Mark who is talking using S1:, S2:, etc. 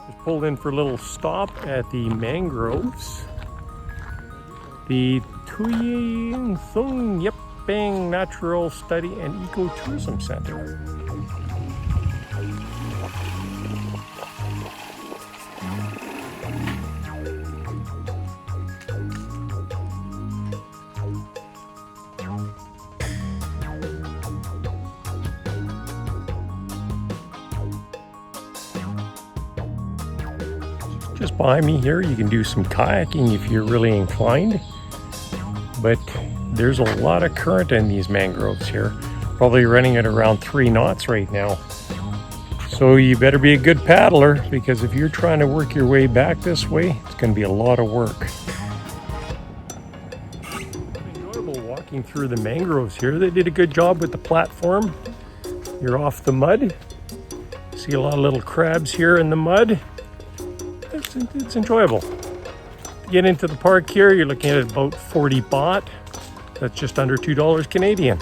S1: Just pulled in for a little stop at the mangroves. The Yee Peng Natural Study and Ecotourism Center. Just behind me here, you can do some kayaking if you're really inclined. But there's a lot of current in these mangroves here. Probably running at around 3 knots right now. So you better be a good paddler, because if you're trying to work your way back this way, it's going to be a lot of work. Enjoyable walking through the mangroves here. They did a good job with the platform. You're off the mud. See a lot of little crabs here in the mud. It's enjoyable. To get into the park here, you're looking at about 40 baht. That's just under $2 Canadian.